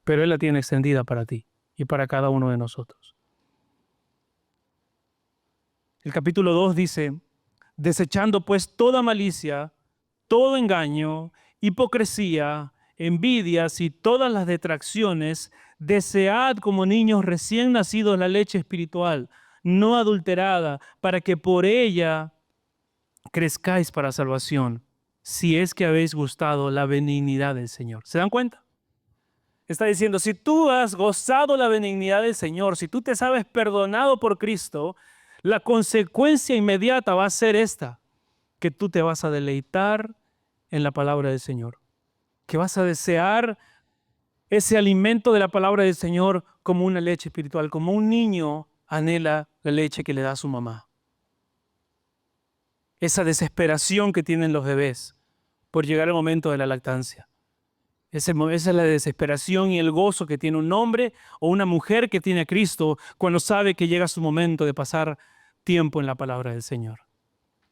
pero Él la tiene extendida para ti y para cada uno de nosotros. El capítulo 2 dice, desechando pues toda malicia, todo engaño, hipocresía, envidias y todas las detracciones, desead como niños recién nacidos la leche espiritual, no adulterada, para que por ella crezcáis para salvación, si es que habéis gustado la benignidad del Señor. ¿Se dan cuenta? Está diciendo, si tú has gozado la benignidad del Señor, si tú te sabes perdonado por Cristo, la consecuencia inmediata va a ser esta, que tú te vas a deleitar en la palabra del Señor, que vas a desear ese alimento de la palabra del Señor como una leche espiritual, como un niño anhela la leche que le da su mamá. Esa desesperación que tienen los bebés por llegar al momento de la lactancia. Esa es la desesperación y el gozo que tiene un hombre o una mujer que tiene a Cristo cuando sabe que llega su momento de pasar tiempo en la palabra del Señor.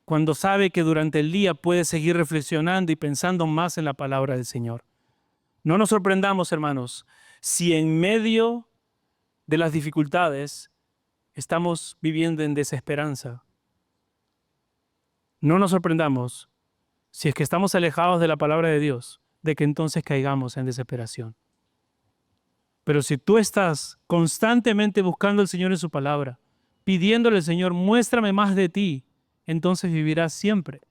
Cuando sabe que durante el día puede seguir reflexionando y pensando más en la palabra del Señor. No nos sorprendamos, hermanos, si en medio de las dificultades estamos viviendo en desesperanza. No nos sorprendamos si es que estamos alejados de la palabra de Dios, de que entonces caigamos en desesperación. Pero si tú estás constantemente buscando al Señor en su palabra, pidiéndole al Señor, muéstrame más de ti, entonces vivirás siempre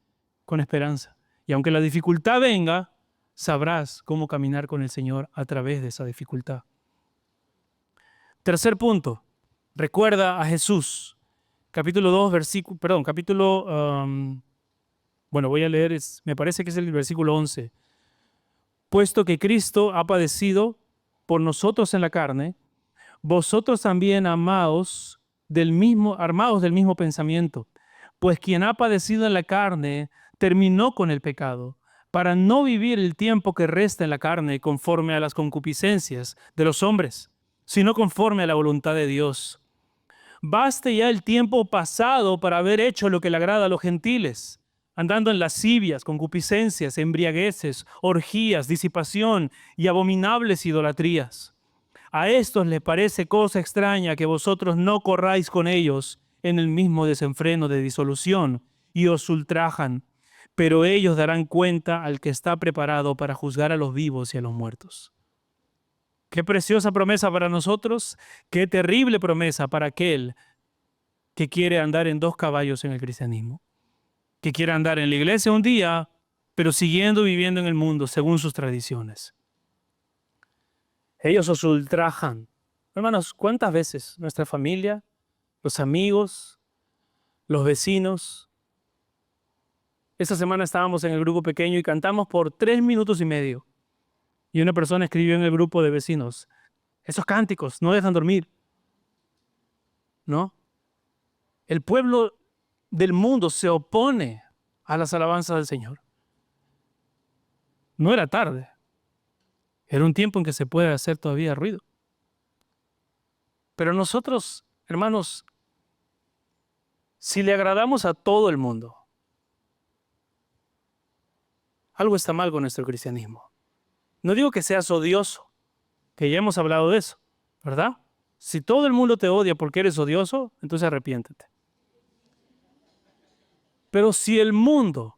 con esperanza. Y aunque la dificultad venga, sabrás cómo caminar con el Señor a través de esa dificultad. Tercer punto, recuerda a Jesús. Capítulo 2, voy a leer, me parece que es el versículo 11. Puesto que Cristo ha padecido por nosotros en la carne, vosotros también armados del mismo pensamiento. Pues quien ha padecido en la carne terminó con el pecado para no vivir el tiempo que resta en la carne conforme a las concupiscencias de los hombres, sino conforme a la voluntad de Dios. Baste ya el tiempo pasado para haber hecho lo que le agrada a los gentiles, andando en lascivias, concupiscencias, embriagueces, orgías, disipación y abominables idolatrías. A estos les parece cosa extraña que vosotros no corráis con ellos en el mismo desenfreno de disolución y os ultrajan, pero ellos darán cuenta al que está preparado para juzgar a los vivos y a los muertos. Qué preciosa promesa para nosotros, qué terrible promesa para aquel que quiere andar en dos caballos en el cristianismo, que quiere andar en la iglesia un día, pero siguiendo viviendo en el mundo según sus tradiciones. Ellos os ultrajan. Hermanos, ¿cuántas veces nuestra familia, los amigos, los vecinos? Esta semana estábamos en el grupo pequeño y cantamos por 3 minutos y medio. Y una persona escribió en el grupo de vecinos, esos cánticos no dejan dormir. ¿No? El pueblo del mundo se opone a las alabanzas del Señor. No era tarde. Era un tiempo en que se puede hacer todavía ruido. Pero nosotros, hermanos, si le agradamos a todo el mundo, algo está mal con nuestro cristianismo. No digo que seas odioso, que ya hemos hablado de eso, ¿verdad? Si todo el mundo te odia porque eres odioso, entonces arrepiéntete. Pero si el mundo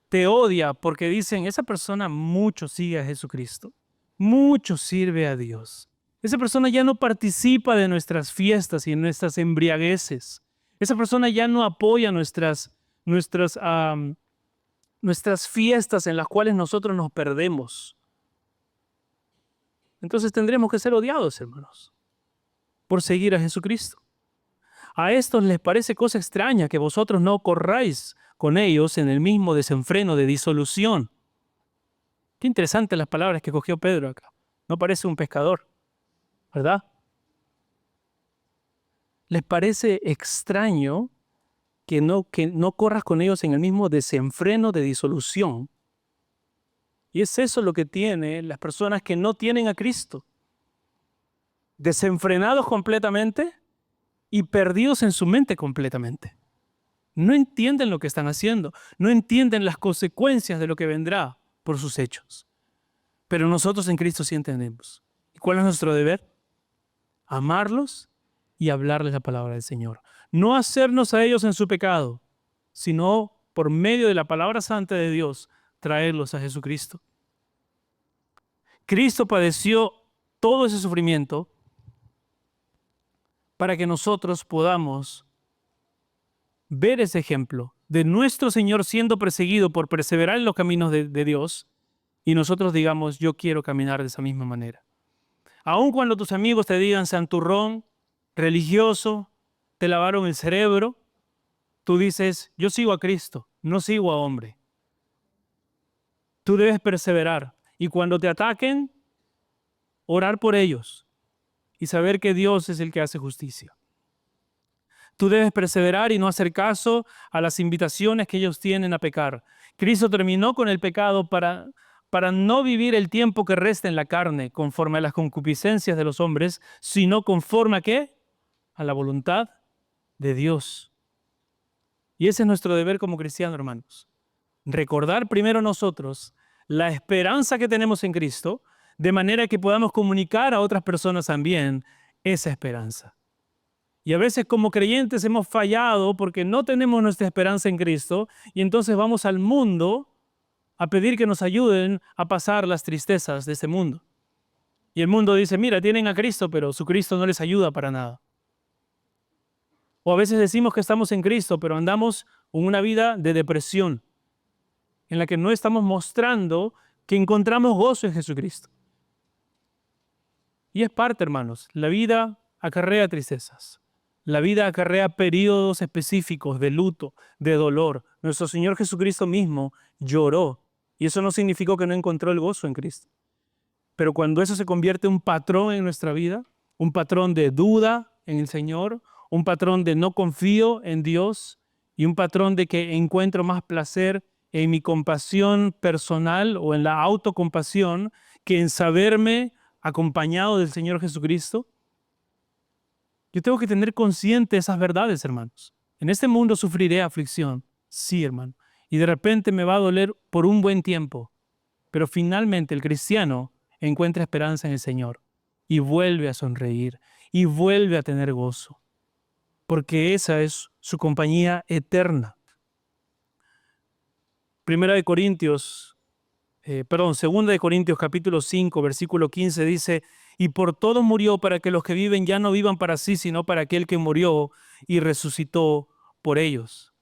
te odia porque dicen, esa persona mucho sigue a Jesucristo, mucho sirve a Dios, esa persona ya no participa de nuestras fiestas y en nuestras embriagueces, esa persona ya no apoya nuestras fiestas en las cuales nosotros nos perdemos, entonces tendremos que ser odiados, hermanos, por seguir a Jesucristo. A estos les parece cosa extraña que vosotros no corráis con ellos en el mismo desenfreno de disolución. Qué interesantes las palabras que cogió Pedro acá. No parece un pescador, ¿verdad? Les parece extraño que no corras con ellos en el mismo desenfreno de disolución. Y es eso lo que tienen las personas que no tienen a Cristo. Desenfrenados completamente y perdidos en su mente completamente. No entienden lo que están haciendo, no entienden las consecuencias de lo que vendrá por sus hechos. Pero nosotros en Cristo sí entendemos. ¿Y cuál es nuestro deber? Amarlos y hablarles la palabra del Señor. No hacernos a ellos en su pecado, sino por medio de la palabra santa de Dios, traerlos a Jesucristo. Cristo padeció todo ese sufrimiento para que nosotros podamos ver ese ejemplo de nuestro Señor siendo perseguido por perseverar en los caminos de Dios y nosotros digamos, yo quiero caminar de esa misma manera. Aun cuando tus amigos te digan santurrón, religioso, te lavaron el cerebro, tú dices, yo sigo a Cristo, no sigo a hombre. Tú debes perseverar y cuando te ataquen, orar por ellos y saber que Dios es el que hace justicia. Tú debes perseverar y no hacer caso a las invitaciones que ellos tienen a pecar. Cristo terminó con el pecado para no vivir el tiempo que resta en la carne conforme a las concupiscencias de los hombres, sino conforme a ¿qué? A la voluntad de Dios. Y ese es nuestro deber como cristianos, hermanos. Recordar primero nosotros la esperanza que tenemos en Cristo, de manera que podamos comunicar a otras personas también esa esperanza. Y a veces como creyentes hemos fallado porque no tenemos nuestra esperanza en Cristo y entonces vamos al mundo a pedir que nos ayuden a pasar las tristezas de este mundo. Y el mundo dice, mira, tienen a Cristo, pero su Cristo no les ayuda para nada. O a veces decimos que estamos en Cristo, pero andamos en una vida de depresión, en la que no estamos mostrando que encontramos gozo en Jesucristo. Y es parte, hermanos, la vida acarrea tristezas. La vida acarrea periodos específicos de luto, de dolor. Nuestro Señor Jesucristo mismo lloró y eso no significó que no encontró el gozo en Cristo. Pero cuando eso se convierte en un patrón en nuestra vida, un patrón de duda en el Señor, un patrón de no confío en Dios y un patrón de que encuentro más placer en mi compasión personal o en la autocompasión que en saberme acompañado del Señor Jesucristo? Yo tengo que tener consciente esas verdades, hermanos. En este mundo sufriré aflicción, sí, hermano, y de repente me va a doler por un buen tiempo, pero finalmente el cristiano encuentra esperanza en el Señor y vuelve a sonreír y vuelve a tener gozo, porque esa es su compañía eterna. Segunda de Corintios capítulo 5, versículo 15 dice, y por todo murió para que los que viven ya no vivan para sí, sino para aquel que murió y resucitó por ellos.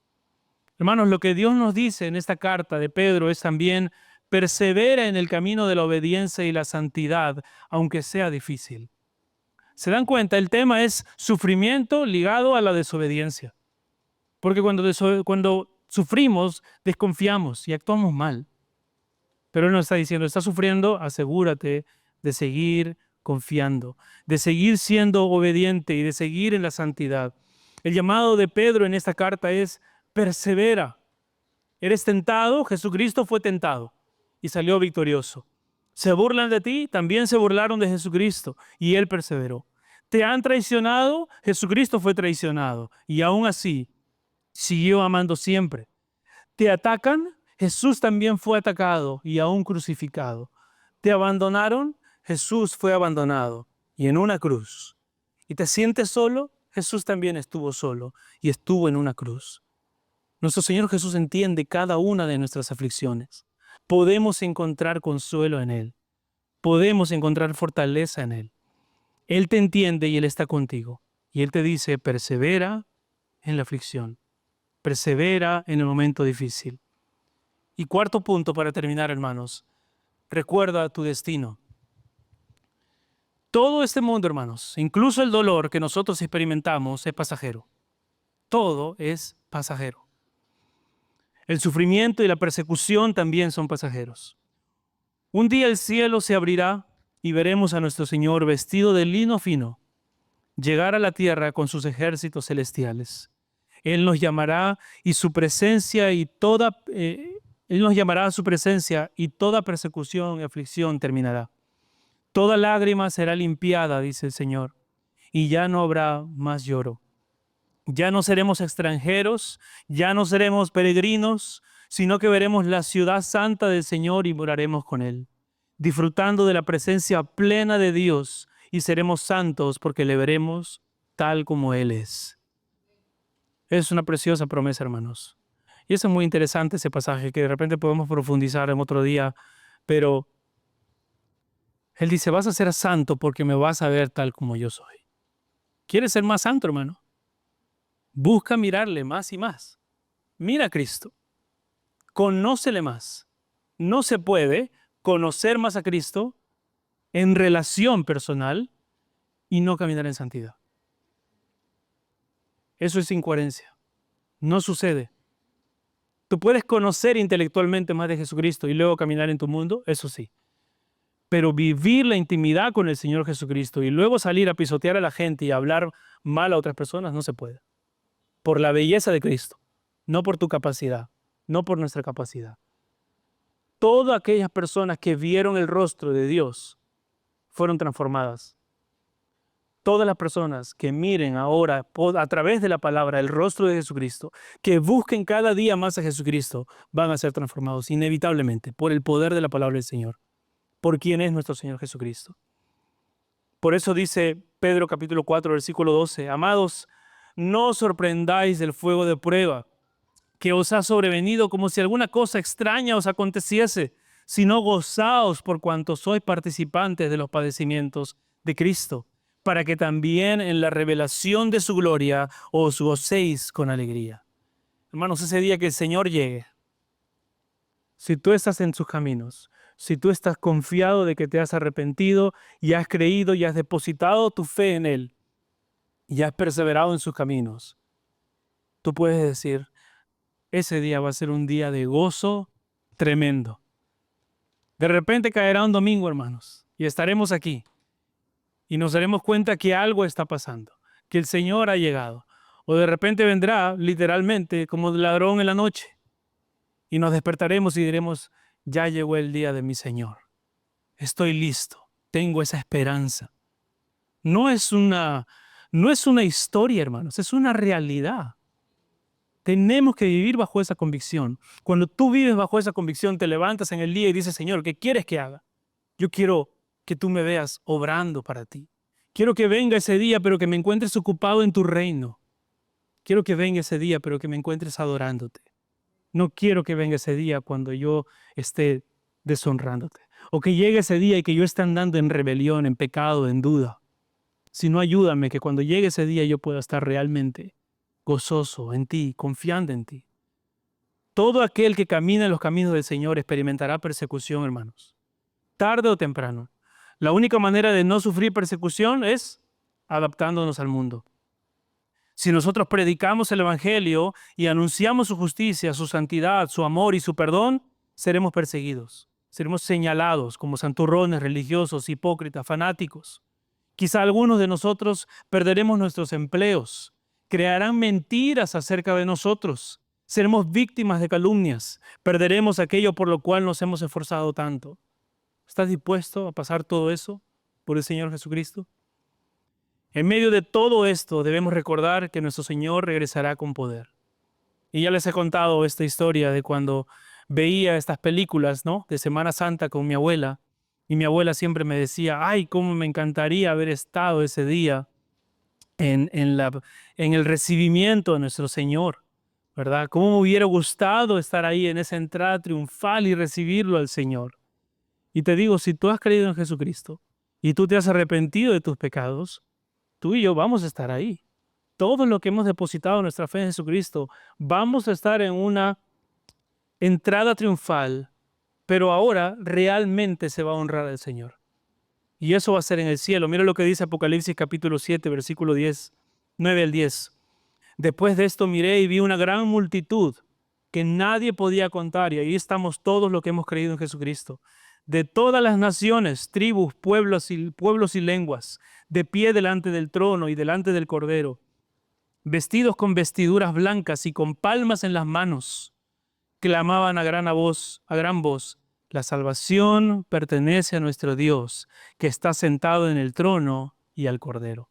Hermanos, lo que Dios nos dice en esta carta de Pedro es también persevera en el camino de la obediencia y la santidad, aunque sea difícil. ¿Se dan cuenta? El tema es sufrimiento ligado a la desobediencia. Porque cuando sufrimos, desconfiamos y actuamos mal. Pero Él nos está diciendo, estás sufriendo, asegúrate de seguir confiando, de seguir siendo obediente y de seguir en la santidad. El llamado de Pedro en esta carta es persevera. ¿Eres tentado? Jesucristo fue tentado y salió victorioso. ¿Se burlan de ti? También se burlaron de Jesucristo y Él perseveró. ¿Te han traicionado? Jesucristo fue traicionado y aún así siguió amando siempre. ¿Te atacan? Jesús también fue atacado y aún crucificado. ¿Te abandonaron? Jesús fue abandonado y en una cruz. ¿Y te sientes solo? Jesús también estuvo solo y estuvo en una cruz. Nuestro Señor Jesús entiende cada una de nuestras aflicciones. Podemos encontrar consuelo en Él. Podemos encontrar fortaleza en Él. Él te entiende y Él está contigo. Y Él te dice, persevera en la aflicción. Persevera en el momento difícil. Y cuarto punto para terminar, hermanos. Recuerda tu destino. Todo este mundo, hermanos, incluso el dolor que nosotros experimentamos, es pasajero. Todo es pasajero. El sufrimiento y la persecución también son pasajeros. Un día el cielo se abrirá y veremos a nuestro Señor vestido de lino fino, llegar a la tierra con sus ejércitos celestiales. Él nos llamará y su presencia y Él nos llamará a su presencia y toda persecución y aflicción terminará. Toda lágrima será limpiada, dice el Señor, y ya no habrá más lloro. Ya no seremos extranjeros, ya no seremos peregrinos, sino que veremos la ciudad santa del Señor y moraremos con Él, disfrutando de la presencia plena de Dios y seremos santos porque le veremos tal como Él es. Es una preciosa promesa, hermanos. Y eso es muy interesante, ese pasaje, que de repente podemos profundizar en otro día, pero Él dice, vas a ser santo porque me vas a ver tal como yo soy. ¿Quieres ser más santo, hermano? Busca mirarle más y más. Mira a Cristo. Conócele más. No se puede conocer más a Cristo en relación personal y no caminar en santidad. Eso es incoherencia. No sucede. Tú puedes conocer intelectualmente más de Jesucristo y luego caminar en tu mundo, eso sí. Pero vivir la intimidad con el Señor Jesucristo y luego salir a pisotear a la gente y hablar mal a otras personas, no se puede. Por la belleza de Cristo, no por tu capacidad, no por nuestra capacidad. Todas aquellas personas que vieron el rostro de Dios fueron transformadas. Todas las personas que miren ahora a través de la palabra el rostro de Jesucristo, que busquen cada día más a Jesucristo, van a ser transformados inevitablemente por el poder de la palabra del Señor, por quien es nuestro Señor Jesucristo. Por eso dice Pedro capítulo 4, versículo 12, amados, no os sorprendáis del fuego de prueba que os ha sobrevenido como si alguna cosa extraña os aconteciese, sino gozaos por cuanto sois participantes de los padecimientos de Cristo, para que también en la revelación de su gloria os gocéis con alegría. Hermanos, ese día que el Señor llegue, si tú estás en sus caminos, si tú estás confiado de que te has arrepentido y has creído y has depositado tu fe en Él y has perseverado en sus caminos, tú puedes decir, ese día va a ser un día de gozo tremendo. De repente caerá un domingo, hermanos, y estaremos aquí y nos daremos cuenta que algo está pasando, que el Señor ha llegado. O de repente vendrá literalmente como ladrón en la noche y nos despertaremos y diremos, ya llegó el día de mi Señor. Estoy listo, tengo esa esperanza. No es una historia, hermanos, es una realidad. Tenemos que vivir bajo esa convicción. Cuando tú vives bajo esa convicción, te levantas en el día y dices, Señor, ¿qué quieres que haga? Yo quiero que tú me veas obrando para ti. Quiero que venga ese día, pero que me encuentres ocupado en tu reino. Quiero que venga ese día, pero que me encuentres adorándote. No quiero que venga ese día cuando yo esté deshonrándote. O que llegue ese día y que yo esté andando en rebelión, en pecado, en duda. Sino ayúdame que cuando llegue ese día yo pueda estar realmente gozoso en ti, confiando en ti. Todo aquel que camina en los caminos del Señor experimentará persecución, hermanos. Tarde o temprano. La única manera de no sufrir persecución es adaptándonos al mundo. Si nosotros predicamos el Evangelio y anunciamos su justicia, su santidad, su amor y su perdón, seremos perseguidos. Seremos señalados como santurrones religiosos, hipócritas, fanáticos. Quizá algunos de nosotros perderemos nuestros empleos, crearán mentiras acerca de nosotros, seremos víctimas de calumnias, perderemos aquello por lo cual nos hemos esforzado tanto. ¿Estás dispuesto a pasar todo eso por el Señor Jesucristo? En medio de todo esto debemos recordar que nuestro Señor regresará con poder. Y ya les he contado esta historia de cuando veía estas películas, ¿no?, de Semana Santa con mi abuela. Y mi abuela siempre me decía, ay, cómo me encantaría haber estado ese día en el recibimiento de nuestro Señor, ¿verdad? Cómo me hubiera gustado estar ahí en esa entrada triunfal y recibirlo al Señor. Y te digo, si tú has creído en Jesucristo y tú te has arrepentido de tus pecados, tú y yo vamos a estar ahí. Todos los que hemos depositado nuestra fe en Jesucristo, vamos a estar en una entrada triunfal, pero ahora realmente se va a honrar al Señor. Y eso va a ser en el cielo. Mira lo que dice Apocalipsis capítulo 7, versículo 10, 9 al 10. Después de esto miré y vi una gran multitud que nadie podía contar, y ahí estamos todos los que hemos creído en Jesucristo, de todas las naciones, tribus, pueblos y lenguas, de pie delante del trono y delante del Cordero, vestidos con vestiduras blancas y con palmas en las manos, clamaban a gran voz, la salvación pertenece a nuestro Dios, que está sentado en el trono y al Cordero.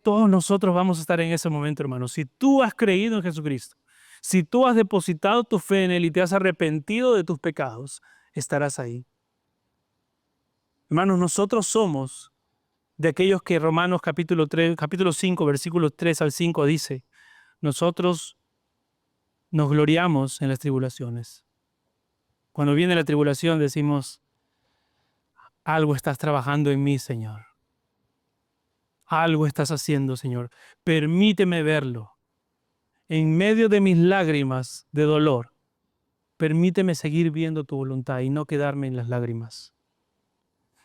Todos nosotros vamos a estar en ese momento, hermanos. Si tú has creído en Jesucristo, si tú has depositado tu fe en Él y te has arrepentido de tus pecados, estarás ahí. Hermanos, nosotros somos de aquellos que Romanos capítulo 5, versículos 3 al 5 dice, nosotros nos gloriamos en las tribulaciones. Cuando viene la tribulación decimos, algo estás trabajando en mí, Señor. Algo estás haciendo, Señor. Permíteme verlo. En medio de mis lágrimas de dolor, permíteme seguir viendo tu voluntad y no quedarme en las lágrimas.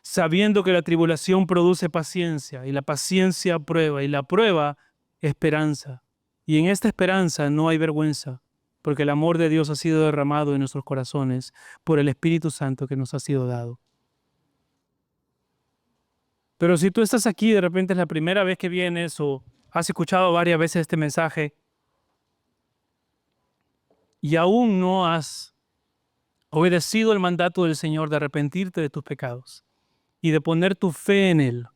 Sabiendo que la tribulación produce paciencia, y la paciencia prueba, y la prueba esperanza. Y en esta esperanza no hay vergüenza, porque el amor de Dios ha sido derramado en nuestros corazones por el Espíritu Santo que nos ha sido dado. Pero si tú estás aquí, de repente es la primera vez que vienes o has escuchado varias veces este mensaje y aún no has obedecido el mandato del Señor de arrepentirte de tus pecados y de poner tu fe en Él,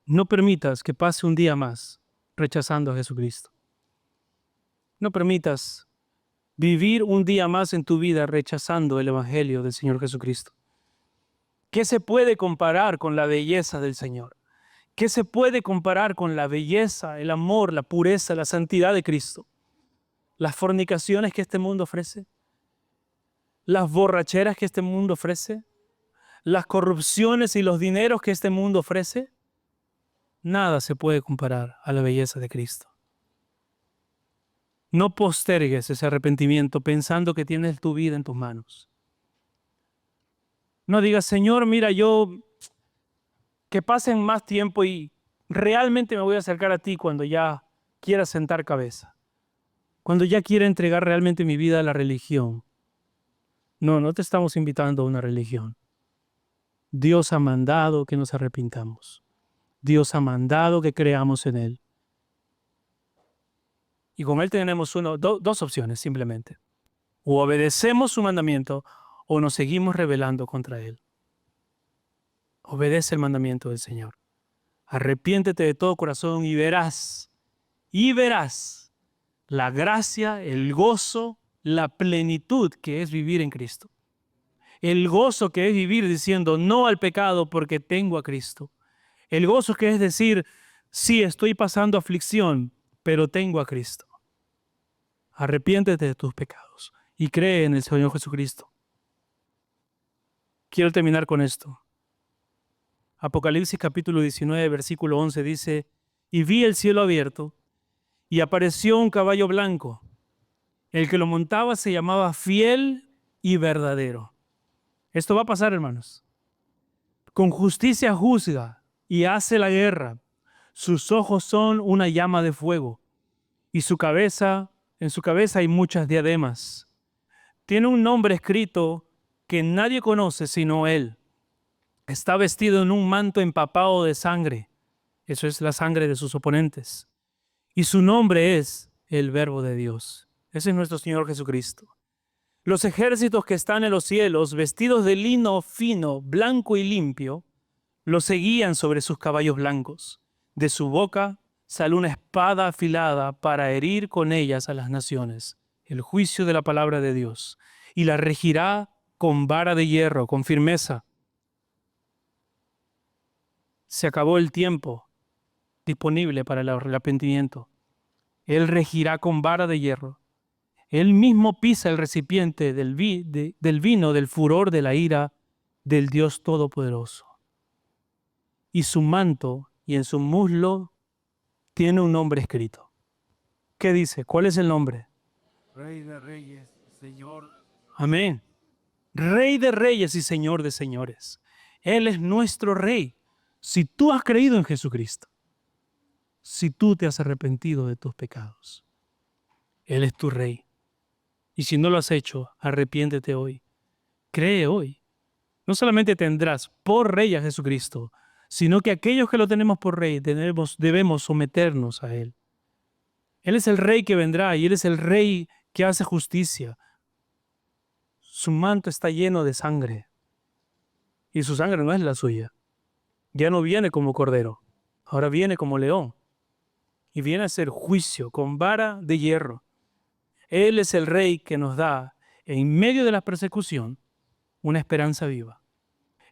no permitas que pase un día más rechazando a Jesucristo. No permitas vivir un día más en tu vida rechazando el Evangelio del Señor Jesucristo. ¿Qué se puede comparar con la belleza del Señor? ¿Qué se puede comparar con la belleza, el amor, la pureza, la santidad de Cristo? ¿Las fornicaciones que este mundo ofrece? ¿Las borracheras que este mundo ofrece? ¿Las corrupciones y los dineros que este mundo ofrece? Nada se puede comparar a la belleza de Cristo. No postergues ese arrepentimiento pensando que tienes tu vida en tus manos. No digas, Señor, mira, que pasen más tiempo y realmente me voy a acercar a ti cuando ya quiera sentar cabeza. Cuando ya quiera entregar realmente mi vida a la religión. No, no te estamos invitando a una religión. Dios ha mandado que nos arrepintamos. Dios ha mandado que creamos en Él. Y con Él tenemos dos opciones simplemente. O obedecemos su mandamiento o nos seguimos rebelando contra él. Obedece el mandamiento del Señor. Arrepiéntete de todo corazón y verás la gracia, el gozo, la plenitud que es vivir en Cristo. El gozo que es vivir diciendo no al pecado porque tengo a Cristo. El gozo que es decir, sí, estoy pasando aflicción, pero tengo a Cristo. Arrepiéntete de tus pecados y cree en el Señor Jesucristo. Quiero terminar con esto. Apocalipsis capítulo 19, versículo 11 dice, y vi el cielo abierto y apareció un caballo blanco. El que lo montaba se llamaba Fiel y Verdadero. Esto va a pasar, hermanos. Con justicia juzga y hace la guerra. Sus ojos son una llama de fuego y en su cabeza hay muchas diademas. Tiene un nombre escrito que nadie conoce sino él. Está vestido en un manto empapado de sangre. Eso es la sangre de sus oponentes. Y su nombre es el Verbo de Dios. Ese es nuestro Señor Jesucristo. Los ejércitos que están en los cielos, vestidos de lino fino, blanco y limpio, lo seguían sobre sus caballos blancos. De su boca sale una espada afilada para herir con ellas a las naciones, el juicio de la palabra de Dios, y la regirá con vara de hierro, con firmeza. Se acabó el tiempo disponible para el arrepentimiento. Él regirá con vara de hierro. Él mismo pisa el recipiente del vino, del furor de la ira del Dios Todopoderoso. Y su manto y en su muslo tiene un nombre escrito. ¿Qué dice? ¿Cuál es el nombre? Rey de Reyes, Señor. Amén. Rey de Reyes y Señor de Señores. Él es nuestro Rey. Si tú has creído en Jesucristo, si tú te has arrepentido de tus pecados, Él es tu Rey. Y si no lo has hecho, arrepiéntete hoy. Cree hoy. No solamente tendrás por Rey a Jesucristo, sino que aquellos que lo tenemos por Rey debemos someternos a Él. Él es el Rey que vendrá y Él es el Rey que hace justicia. Su manto está lleno de sangre y su sangre no es la suya. Ya no viene como cordero, ahora viene como león y viene a hacer juicio con vara de hierro. Él es el Rey que nos da, en medio de la persecución, una esperanza viva.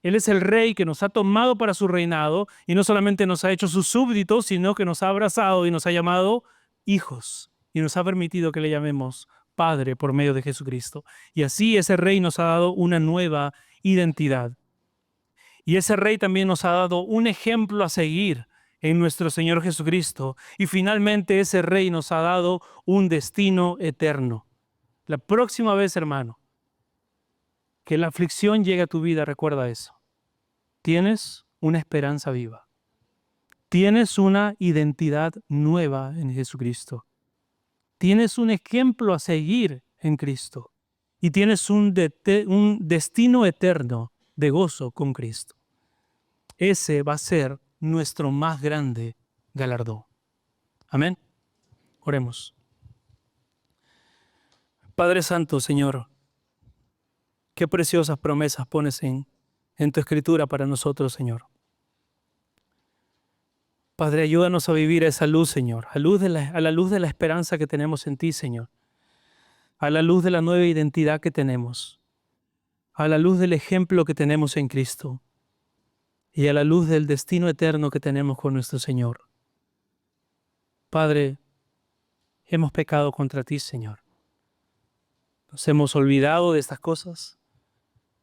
Él es el Rey que nos ha tomado para su reinado y no solamente nos ha hecho sus súbditos, sino que nos ha abrazado y nos ha llamado hijos y nos ha permitido que le llamemos Padre por medio de Jesucristo. Y así ese Rey nos ha dado una nueva identidad. Y ese Rey también nos ha dado un ejemplo a seguir en nuestro Señor Jesucristo. Y finalmente ese Rey nos ha dado un destino eterno. La próxima vez, hermano, que la aflicción llegue a tu vida, recuerda eso. Tienes una esperanza viva. Tienes una identidad nueva en Jesucristo. Tienes un ejemplo a seguir en Cristo. Y tienes un destino eterno de gozo con Cristo. Ese va a ser nuestro más grande galardón. Amén. Oremos. Padre Santo, Señor, qué preciosas promesas pones en tu Escritura para nosotros, Señor. Padre, ayúdanos a vivir esa luz, Señor, a la luz de la esperanza que tenemos en ti, Señor, a la luz de la nueva identidad que tenemos, a la luz del ejemplo que tenemos en Cristo y a la luz del destino eterno que tenemos con nuestro Señor. Padre, hemos pecado contra ti, Señor. Nos hemos olvidado de estas cosas.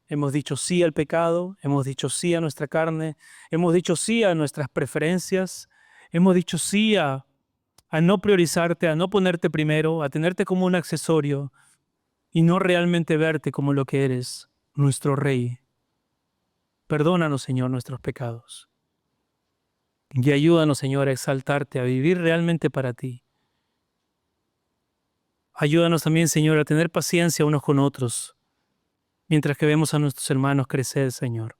Hemos dicho sí al pecado, hemos dicho sí a nuestra carne, hemos dicho sí a nuestras preferencias, hemos dicho sí a no priorizarte, a no ponerte primero, a tenerte como un accesorio y no realmente verte como lo que eres, nuestro Rey. Perdónanos, Señor, nuestros pecados. Y ayúdanos, Señor, a exaltarte, a vivir realmente para ti. Ayúdanos también, Señor, a tener paciencia unos con otros, mientras que vemos a nuestros hermanos crecer, Señor.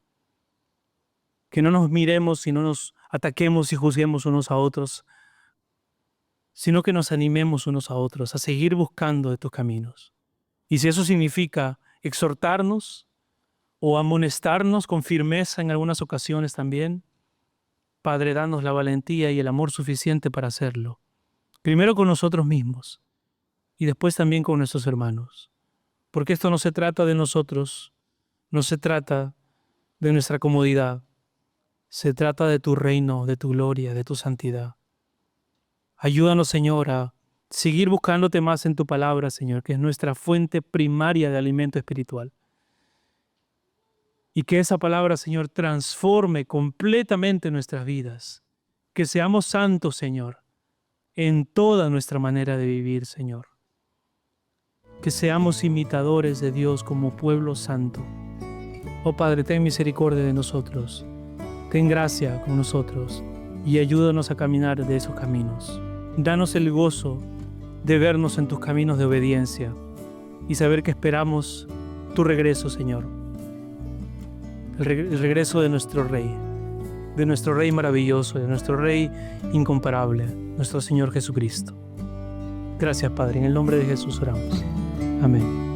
Que no nos miremos y no nos ataquemos y juzguemos unos a otros, sino que nos animemos unos a otros a seguir buscando de tus caminos Y si eso significa exhortarnos o amonestarnos con firmeza en algunas ocasiones también, Padre, danos la valentía y el amor suficiente para hacerlo. Primero con nosotros mismos y después también con nuestros hermanos. Porque esto no se trata de nosotros, no se trata de nuestra comodidad, se trata de tu reino, de tu gloria, de tu santidad. Ayúdanos, Señor, a seguir buscándote más en tu palabra, Señor, que es nuestra fuente primaria de alimento espiritual. Y que esa palabra, Señor, transforme completamente nuestras vidas. Que seamos santos, Señor, en toda nuestra manera de vivir, Señor. Que seamos imitadores de Dios como pueblo santo. Oh Padre, ten misericordia de nosotros. Ten gracia con nosotros y ayúdanos a caminar de esos caminos. Danos el gozo de vernos en tus caminos de obediencia y saber que esperamos tu regreso, Señor. El regreso de nuestro Rey maravilloso, de nuestro Rey incomparable, nuestro Señor Jesucristo. Gracias, Padre. En el nombre de Jesús oramos. Amén.